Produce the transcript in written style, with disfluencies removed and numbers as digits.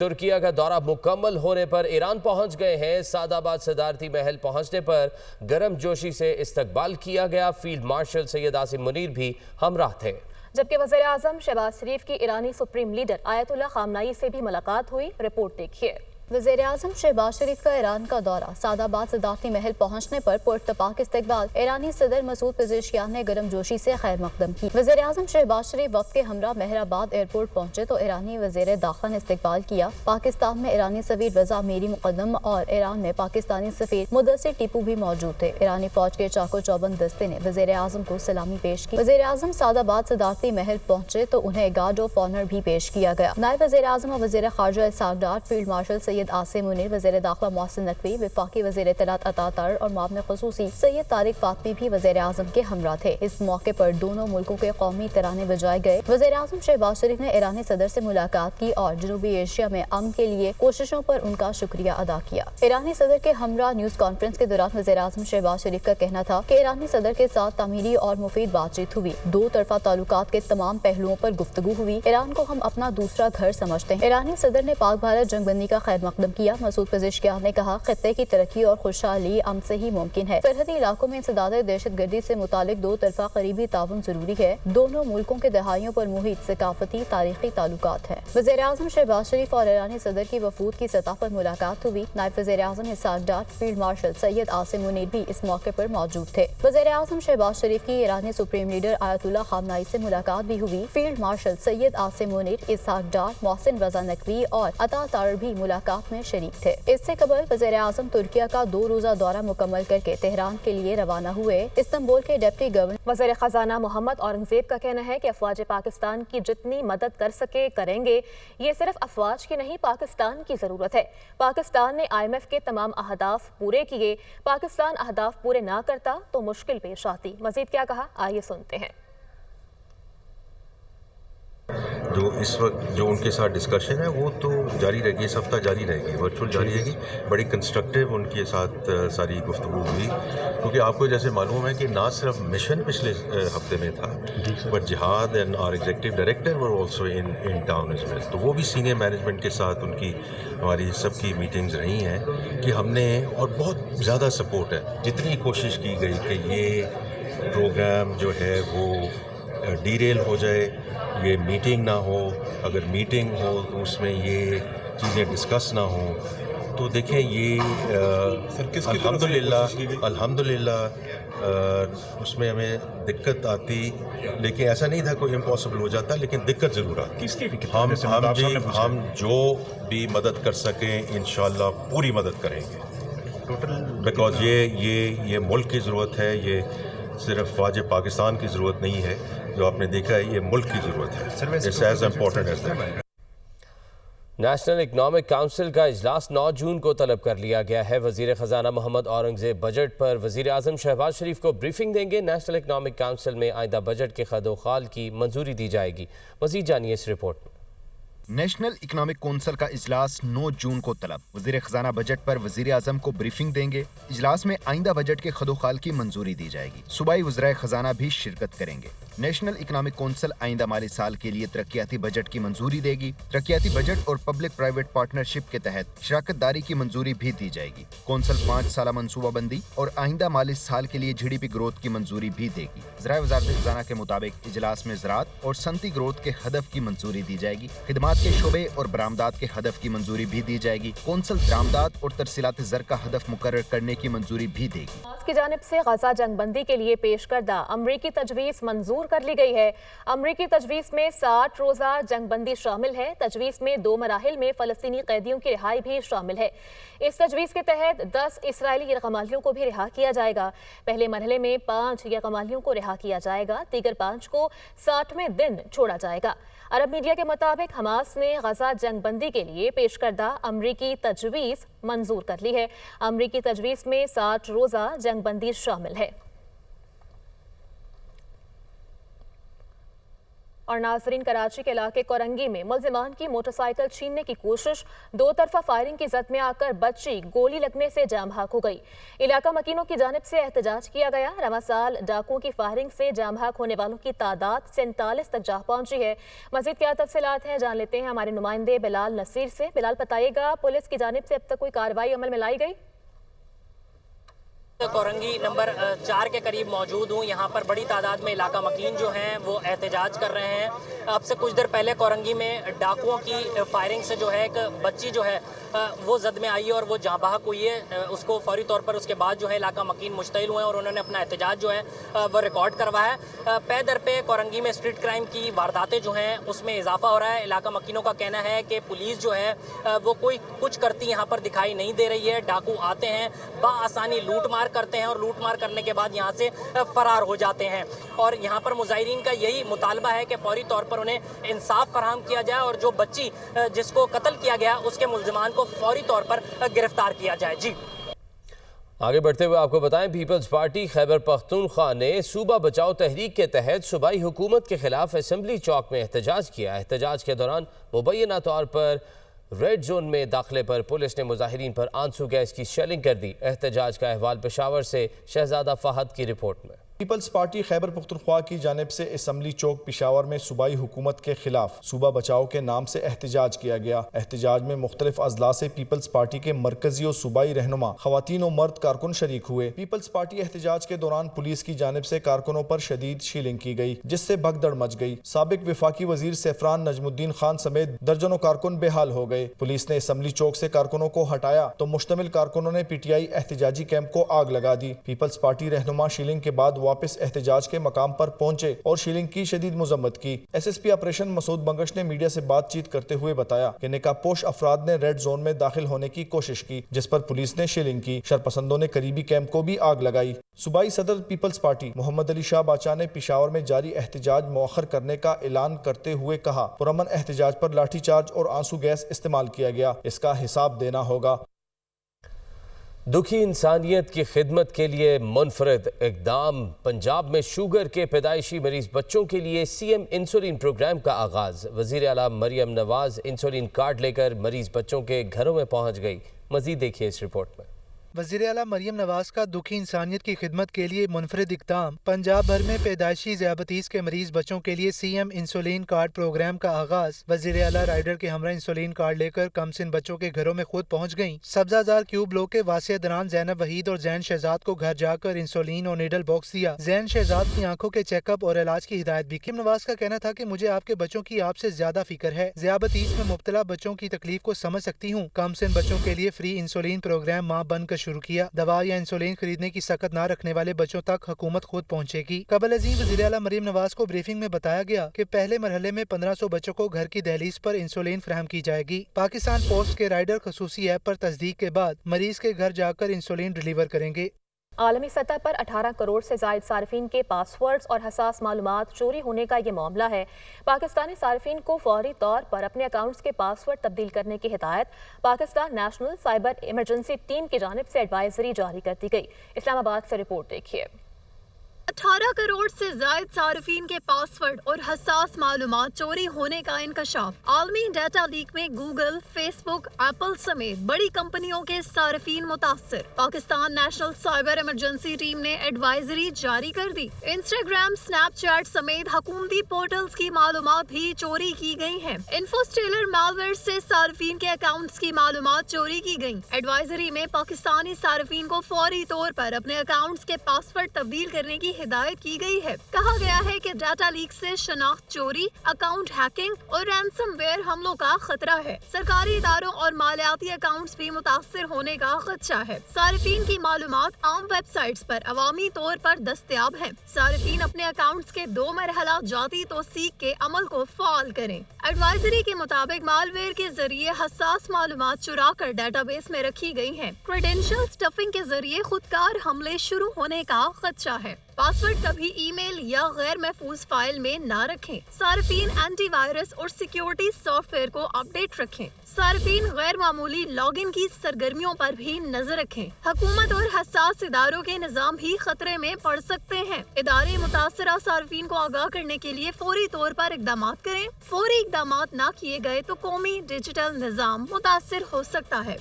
ترکیہ کا دورہ مکمل ہونے پر ایران پہنچ گئے ہیں۔ سعد آباد صدارتی محل پہنچنے پر گرم جوشی سے استقبال کیا گیا۔ فیلڈ مارشل سید عاصم منیر بھی ہمراہ تھے، جبکہ وزیر اعظم شہباز شریف کی ایرانی سپریم لیڈر آیت اللہ خامنائی سے بھی ملاقات ہوئی۔ رپورٹ دیکھیے۔ وزیر اعظم شہباز شریف کا ایران کا دورہ، سعد آباد صدارتی محل پہنچنے پر پراتفاق استقبال۔ ایرانی صدر مسعود پزشکیان نے گرم جوشی سے خیر مقدم کی۔ وزیر اعظم شہباز شریف وفد کے ہمراہ مہر آباد ایئرپورٹ پہنچے تو ایرانی وزیر داخلہ نے استقبال کیا۔ پاکستان میں ایرانی سفیر رضا میری مقدم اور ایران میں پاکستانی سفیر مدثر ٹیپو بھی موجود تھے۔ ایرانی فوج کے چاقو چوبند دستے نے وزیر اعظم کو سلامی پیش کی۔ وزیر اعظم سعد آباد صدارتی محل پہنچے تو انہیں گارڈ آف آنر بھی پیش کیا گیا۔ نائب وزیر اعظم اور وزیر خارجہ اسحاق ڈار، فیلڈ مارشل سید عاصم منیر، وزیر داخلہ محسن نقوی، وفاقی وزیر اطلاعات عطا طاہر اور معاون خصوصی سید طارق فاطمی بھی وزیر اعظم کے ہمراہ تھے۔ اس موقع پر دونوں ملکوں کے قومی ترانے بجائے گئے۔ وزیر اعظم شہباز شریف نے ایرانی صدر سے ملاقات کی اور جنوبی ایشیا میں امن کے لیے کوششوں پر ان کا شکریہ ادا کیا۔ ایرانی صدر کے ہمراہ نیوز کانفرنس کے دوران وزیر اعظم شہباز شریف کا کہنا تھا کہ ایرانی صدر کے ساتھ تعمیری اور مفید بات چیت ہوئی۔ دو طرفہ تعلقات کے تمام پہلوؤں پر گفتگو ہوئی۔ ایران کو ہم اپنا دوسرا گھر سمجھتے ہیں۔ ایرانی صدر نے پاک بھارت جنگ بندی کا خیر مقدم کیا۔ مسعود پزشکیان نے کہا، خطے کی ترقی اور خوشحالی امن سے ہی ممکن ہے۔ سرحدی علاقوں میں انسداد دہشت گردی سے متعلق دو طرفہ قریبی تعاون ضروری ہے۔ دونوں ملکوں کے دہائیوں پر محیط ثقافتی تاریخی تعلقات ہیں۔ وزیر اعظم شہباز شریف اور ایرانی صدر کی وفود کی سطح پر ملاقات ہوئی۔ نائب وزیر اعظم اسحاق ڈار، فیلڈ مارشل سید عاصم منیر بھی اس موقع پر موجود تھے۔ وزیر اعظم شہباز شریف کی ایرانی سپریم لیڈر آیت اللہ خامنائی سے ملاقات بھی ہوئی۔ فیلڈ مارشل سید عاصم منیر، اسحاق ڈار، محسن رضا نقوی اور عطا طاہر بھی ملاقات میں شریک تھے۔ اس سے قبل وزیر اعظم ترکیہ کا 2 روزہ دورہ مکمل کر کے تہران کے لیے روانہ ہوئے۔ استنبول کے ڈپٹی گورنر وزیر خزانہ محمد اورنگزیب کا کہنا ہے کہ افواج پاکستان کی جتنی مدد کر سکے کریں گے۔ یہ صرف افواج کی نہیں، پاکستان کی ضرورت ہے۔ پاکستان نے IMF کے تمام اہداف پورے کیے۔ پاکستان اہداف پورے نہ کرتا تو مشکل پیش آتی۔ مزید کیا کہا، آئیے سنتے ہیں۔ جو اس وقت جو ان کے ساتھ ڈسکشن ہے وہ تو جاری رہے گی، اس ہفتہ جاری رہے گی، ورچوئل جاری رہے گی۔ بڑی کنسٹرکٹیو ان کے ساتھ ساری گفتگو ہوئی، کیونکہ آپ کو جیسے معلوم ہے کہ نہ صرف مشن پچھلے ہفتے میں تھا، but Jihad and are executive director were also in town as well, تو وہ بھی سینئر مینجمنٹ کے ساتھ ان کی ہماری سب کی میٹنگز رہی ہیں کہ ہم نے، اور بہت زیادہ سپورٹ ہے، جتنی کوشش کی گئی کہ یہ پروگرام جو ہے وہ ڈیریل ہو جائے، یہ میٹنگ نہ ہو، اگر میٹنگ ہو تو اس میں یہ چیزیں ڈسکس نہ ہوں۔ تو دیکھیں یہ الحمدللہ اس میں ہمیں دقت آتی، لیکن ایسا نہیں تھا کوئی امپاسبل ہو جاتا، لیکن دقت ضرور آتی۔ ہم جو بھی مدد کر سکیں انشاءاللہ پوری مدد کریں گے، بیکاز یہ ملک کی ضرورت ہے، یہ صرف فوج پاکستان کی ضرورت نہیں ہے، جو آپ نے دیکھا ہے یہ ملک کی ضرورت ہے۔ It's as important as that۔ National economic council کا اجلاس 9 جون کو طلب کر لیا گیا ہے۔ وزیر خزانہ محمد اورنگزیب بجٹ پر وزیر اعظم شہباز شریف کو بریفنگ دیں گے۔ نیشنل اکنامک کونسل میں آئندہ بجٹ کے خد و خال کی منظوری دی جائے گی۔ مزید جانیے اس رپورٹ میں۔ نیشنل اکنامک کونسل کا اجلاس 9 جون کو طلب، وزیر خزانہ بجٹ پر وزیر اعظم کو بریفنگ دیں گے۔ اجلاس میں آئندہ بجٹ کے خد و خال کی منظوری دی جائے گی۔ صوبائی وزرائے خزانہ بھی شرکت کریں گے۔ نیشنل اکنامک کونسل آئندہ مالی سال کے لیے ترقیاتی بجٹ کی منظوری دے گی۔ ترقیاتی بجٹ اور پبلک پرائیویٹ پارٹنرشپ کے تحت شراکت داری کی منظوری بھی دی جائے گی۔ کونسل 5 سالہ منصوبہ بندی اور آئندہ مالی سال کے لیے GDP گروتھ کی منظوری بھی دے گی۔ ذرائع وزارت خزانہ کے مطابق اجلاس میں زراعت اور صنعتی گروتھ کے ہدف کی منظوری دی جائے گی۔ خدمات کے شعبے اور برآمدات کے ہدف کی منظوری بھی دی جائے گی۔ کونسل درآمدات اور ترسیلات زر کا ہدف مقرر کرنے کی منظوری بھی دے گی۔ کی جانب سے غزہ جنگ بندی کے لیے پیش کردہ امریکی تجویز منظور کر لی گئی ہے۔ امریکی تجویز میں 60 روزہ جنگ بندی شامل ہے۔ تجویز میں 2 مراحل میں فلسطینی قیدیوں کی رہائی بھی شامل ہے۔ اس تجویز کے تحت 10 اسرائیلی یرغمالیوں کو بھی رہا کیا جائے گا۔ پہلے مرحلے میں 5 یرغمالیوں کو رہا کیا جائے گا، دیگر 5 کو 60ویں دن چھوڑا جائے گا۔ عرب میڈیا کے مطابق حماس نے غزہ جنگ بندی کے لیے پیش کردہ امریکی تجویز منظور کر لی ہے۔ امریکی تجویز میں 60 روزہ جنگ بندی شامل ہے۔ और नाजरीन, कराची के इलाके कोरंगी में मुलजिमान की मोटरसाइकिल छीनने की कोशिश, दो तरफा फायरिंग की जद में आकर बच्ची गोली लगने से जाम भाग हो गई। इलाका मकीनों की जानिब से एहतजाज किया गया। रवां साल डाकुओं की फायरिंग से जाम भाग होने वालों की तादाद 47 तक जा पहुंची है। मजीद क्या तफसीलात हैं जान लेते हैं हमारे नुमाइंदे बिलाल नसीर से। बिलाल, बताइएगा, पुलिस की जानिब से अब तक कोई कार्रवाई अमल में लाई गई? कोरंगी नंबर 4 के करीब मौजूद हूँ। यहाँ पर बड़ी तादाद में इलाका मकीन जो हैं वो एहतजाज कर रहे हैं। अब से कुछ देर पहले कोरंगी में डाकुओं की फायरिंग से जो है एक बच्ची जो है वो जद में आई है और वो जहाँ बहक हुई है। उसको फौरी तौर पर उसके बाद जो है इलाका मकीन मुश्तइल हुए हैं और उन्होंने अपना एहतजाज जो है वो रिकॉर्ड करवाया है। पे दर पे कोरंगी में स्ट्रीट क्राइम की वारदातें जो हैं उसमें इजाफा हो रहा है। इलाका मकीनों का कहना है कि पुलिस जो है वो कोई कुछ करती यहाँ पर दिखाई नहीं दे रही है। डाकू आते हैं, बआसानी लूट मार करते हैं और लूट मार करने के बाद यहाँ से फरार हो जाते हैं। और यहाँ पर मुजाहिरीन का यही मुतालबा है कि फौरी तौर पर उन्हें इंसाफ फराहम किया जाए और जो बच्ची जिसको कत्ल किया गया उसके मुल्जिमान को फौरी तौर पर गिरफ्तार किया जाए। जी आगे बढ़ते हुए आपको बताएं, पीपल्स पार्टी खैबर पख्तूनख्वा ने सूबा बचाओ तहरीक के तहत सूबाई हुकूमत के खिलाफ असेंबली चौक में एहतजाज किया। एहतजाज के दौरान मुबैना तौर पर रेड जोन में दाखिले पर पुलिस ने मुजाहिरीन पर आंसू गैस की शेलिंग कर दी। एहतजाज का अहवाल पेशावर से शहजादा फहद की रिपोर्ट में। पीपल्स पार्टी खैबर पख्तूनख्वा की जानिब से असम्बली चौक पेशावर में सूबाई हुकूमत के खिलाफ सूबा बचाओ के नाम से एहतजाज किया गया। एहतजाज में मुख्तलिफ अजला से पीपल्स पार्टी के मरकजी और सूबाई रहनुमा, खवातीन और मर्द कारकुन शरीक हुए। पीपल्स पार्टी एहतजाज के दौरान पुलिस की जानिब से कारकुनों पर शदीद शीलिंग की गई, जिससे भगदड़ मच गई। साबिक वफाकी वजीर सैफरान नजमुद्दीन खान समेत दर्जनों कारकुन बेहाल हो गए। पुलिस ने असम्बली चौक से कारकुनों को हटाया तो मुश्तमिल कारकुनों ने पीटीआई एहतजाजी कैंप को आग लगा दी। पीपल्स पार्टी रहनुमा शीलिंग के बाद वापस एहतजाज के मकाम पर पहुंचे और शीलिंग की शदीद मजम्मत की। एसएसपी ऑपरेशन मसूद बंगश ने मीडिया से बातचीत करते हुए बताया कि निकाबपोश अफराद ने रेड जोन में दाखिल होने की कोशिश की, जिस पर पुलिस ने शीलिंग की। शरपसंदों ने करीबी कैंप को भी आग लगाई। सूबाई सदर पीपल्स पार्टी मोहम्मद अली शाह बाचा ने पेशावर में जारी एहतजाज मौखर करने का ऐलान करते हुए कहा, पुरअमन एहतजाज पर लाठीचार्ज और आंसू गैस इस्तेमाल किया गया, इसका हिसाब देना होगा। दुखी इंसानियत की खिदमत के लिए मुनफरद इक़दाम। पंजाब में शुगर के पैदाइशी मरीज बच्चों के लिए सीएम इंसुलिन प्रोग्राम का आगाज़। वज़ीर आला मरियम नवाज इंसुलिन कार्ड लेकर मरीज बच्चों के घरों में पहुंच गई। मज़ीद देखिए इस रिपोर्ट में। वज़ीर आला मरियम नवाज का दुखी इंसानियत की खिदमत के लिए मुनफरद इक़दाम। पंजाब भर में पैदाइशी ज़ियाबतीस के मरीज बच्चों के लिए सीएम इंसुलिन कार्ड प्रोग्राम का आगाज। वज़ीर आला राइडर के हमरा इंसुलिन कार्ड लेकर कमसिन बच्चों के घरों में खुद पहुँच गयी। सब्जाजार क्यू ब्लॉक के वासिया दरान ज़ैनब वहीद और जैन शहजाद को घर जाकर इंसुलिन और नीडल बॉक्स दिया। जैन शहजाद की आंखों के चेकअप और इलाज की हिदायत भी की। नवाज का कहना था कि मुझे आपके बच्चों की आपसे ज्यादा फिक्र है। ज़ियाबतीस में मुब्तला बच्चों की तकलीफ को समझ सकती हूँ। कमसिन बच्चों के लिए फ्री इंसुलिन प्रोग्राम माँ बनकर शुरू किया। दवा या इंसुलिन खरीदने की सकत ना रखने वाले बच्चों तक हुकूमत खुद पहुंचेगी। कबल अजीम वज़ीर आला मरियम नवाज को ब्रीफिंग में बताया गया कि पहले मरहले में 1500 बच्चों को घर की दहलीज पर इंसुलिन फराहम की जाएगी। पाकिस्तान पोस्ट के राइडर खसूसी ऐप पर तस्दीक के बाद मरीज के घर जाकर इंसुलिन डिलीवर करेंगे। आलमी सतह पर 18 करोड़ से जायद सार्फिन के पासवर्ड्स और हसास मालूमात चोरी होने का ये मामला है। पाकिस्तानी सार्फिन को फौरी तौर पर अपने अकाउंट्स के पासवर्ड तब्दील करने की हिदायत Pakistan national cyber emergency team की जानिब से एडवाइजरी जारी कर दी गई। इस्लामाबाद से रिपोर्ट देखिए। 18 करोड़ से जायद सार्फिन के पासवर्ड और हसास मालूमात चोरी होने का इंकशाफ। आलमी डाटा लीक में गूगल, फेसबुक, एप्पल समेत बड़ी कंपनियों के सार्फिन मुतासर। Pakistan national cyber emergency team ने एडवाइजरी जारी कर दी। इंस्टाग्राम, स्नैपचैट समेत हुकूमती पोर्टल्स की मालूमात भी चोरी की गई हैं। इन्फोस्टेलर मालवेयर से सार्फिन के अकाउंट्स की मालूमात चोरी की गई। एडवाइजरी में पाकिस्तानी सार्फिन को फौरी तौर पर अपने अकाउंट्स के पासवर्ड तब्दील करने की हिदायत की गई है। कहा गया है कि डाटा लीक से शनाख्त चोरी, अकाउंट हैकिंग और रैंसमवेयर हमलों का खतरा है। सरकारी इदारों और मालियाती अकाउंट्स भी मुतासर होने का खदशा है। सार्फिन की मालूमात आम वेबसाइट्स पर अवामी तौर पर दस्तयाब है। सार्फिन अपने अकाउंट्स के 2 मरहला जाती तौसीक के अमल को फाल करें। एडवाइजरी के मुताबिक मालवेयर के जरिए हसास मालूमात चुरा कर डाटाबेस में रखी गई है। क्रेडेंशियल स्टफिंग के जरिए खुदकार हमले शुरू होने का खदशा है। पासवर्ड कभी ईमेल या गैर महफूज फाइल में ना रखें। सार्फिन एंटीवायरस और सिक्योरिटी सॉफ्टवेयर को अपडेट रखें। सार्फिन गैर मामूली लॉगिन की सरगर्मियों पर भी नजर रखें। हुकूमत और हसास इदारों के निजाम भी खतरे में पड़ सकते हैं। इदारे मुतासरा सार्फिन को आगाह करने के लिए फौरी तौर पर इकदाम करें। फौरी इकदाम न किए गए तो कौमी डिजिटल निजाम मुतासर हो सकता है।